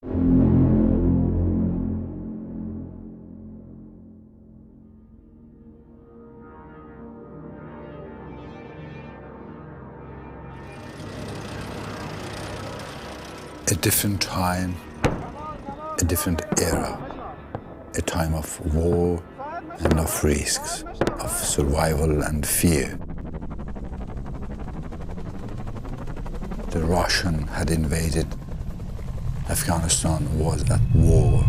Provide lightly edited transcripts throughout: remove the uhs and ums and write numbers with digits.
A different time, a different era, a time of war and of risks, of survival and fear. The Russian had invaded. Afghanistan was at war.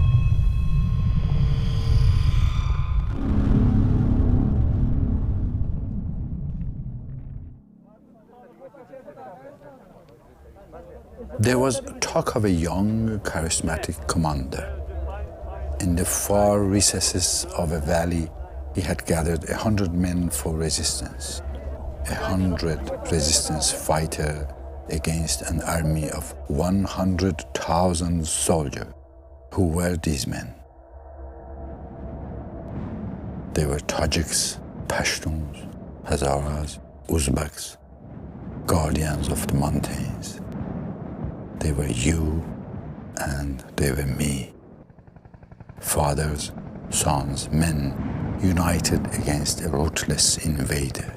There was talk of a young, charismatic commander. In the far recesses of a valley, he had gathered 100 men for resistance. 100 resistance fighters against an army of 100,000 soldiers. Who were these men? They were Tajiks, Pashtuns, Hazaras, Uzbeks, guardians of the mountains. They were you and they were me. Fathers, sons, men united against a ruthless invader.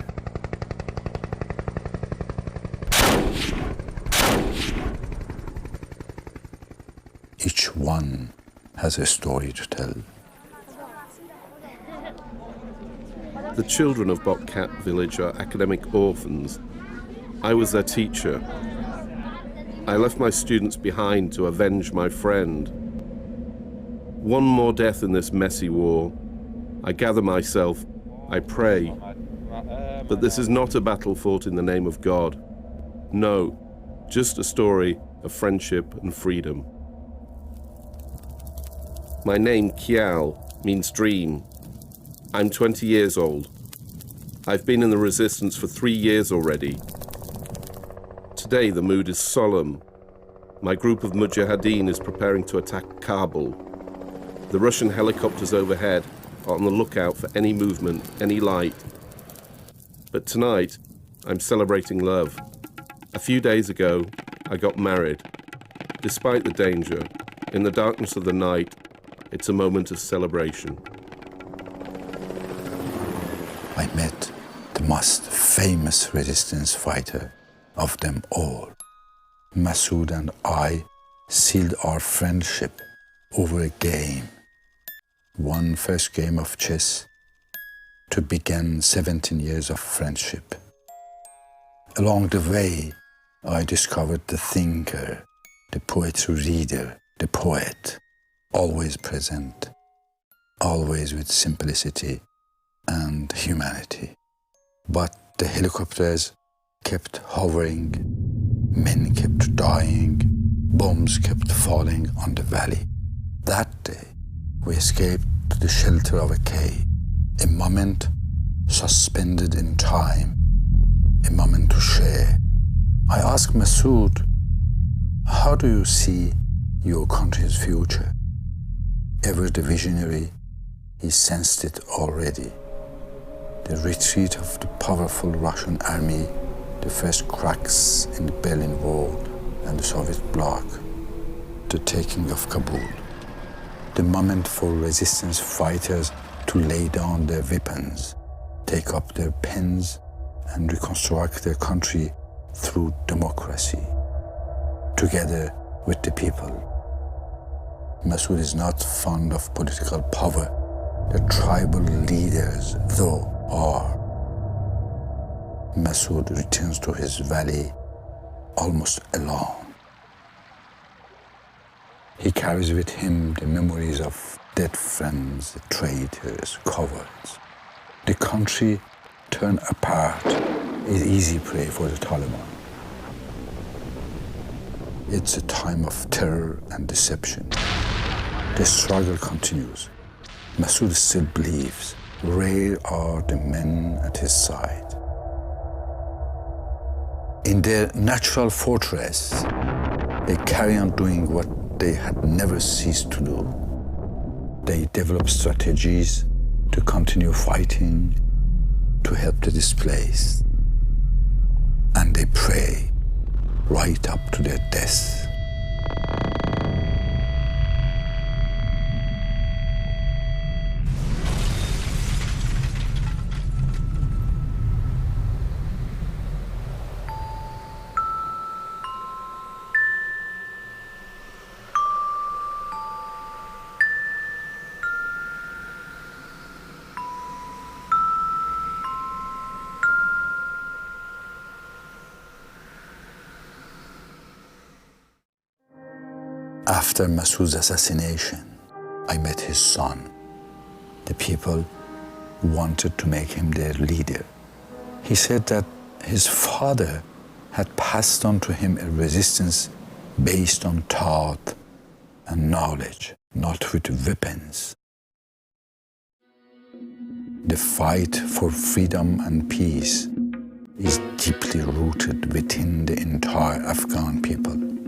Each one has a story to tell. The children of Bokkat village are academic orphans. I was their teacher. I left my students behind to avenge my friend. One more death in this messy war. I gather myself, I pray. But this is not a battle fought in the name of God. No, just a story of friendship and freedom. My name, Kial, means dream. I'm 20 years old. I've been in the resistance for 3 years already. Today the mood is solemn. My group of Mujahideen is preparing to attack Kabul. The Russian helicopters overhead are on the lookout for any movement, any light. But tonight, I'm celebrating love. A few days ago, I got married. Despite the danger, in the darkness of the night, it's a moment of celebration. I met the most famous resistance fighter of them all. Masoud and I sealed our friendship over a game. One first game of chess to begin 17 years of friendship. Along the way, I discovered the thinker, the poetry reader, the poet, always present, always with simplicity and humanity. But the helicopters kept hovering, men kept dying, bombs kept falling on the valley. That day, we escaped to the shelter of a cave, a moment suspended in time, a moment to share. I asked Masoud, how do you see your country's future? Ever the visionary, he sensed it already. The retreat of the powerful Russian army, the first cracks in the Berlin Wall and the Soviet bloc, the taking of Kabul, the moment for resistance fighters to lay down their weapons, take up their pens and reconstruct their country through democracy, together with the people. Masoud is not fond of political power. The tribal leaders, though, are. Masoud returns to his valley almost alone. He carries with him the memories of dead friends, traitors, cowards. The country turned apart is easy prey for the Taliban. It's a time of terror and deception. The struggle continues. Masoud still believes rare are the men at his side. In their natural fortress, they carry on doing what they had never ceased to do. They develop strategies to continue fighting, to help the displaced. And they pray right up to their death. After Masoud's assassination, I met his son. The people wanted to make him their leader. He said that his father had passed on to him a resistance based on thought and knowledge, not with weapons. The fight for freedom and peace is deeply rooted within the entire Afghan people.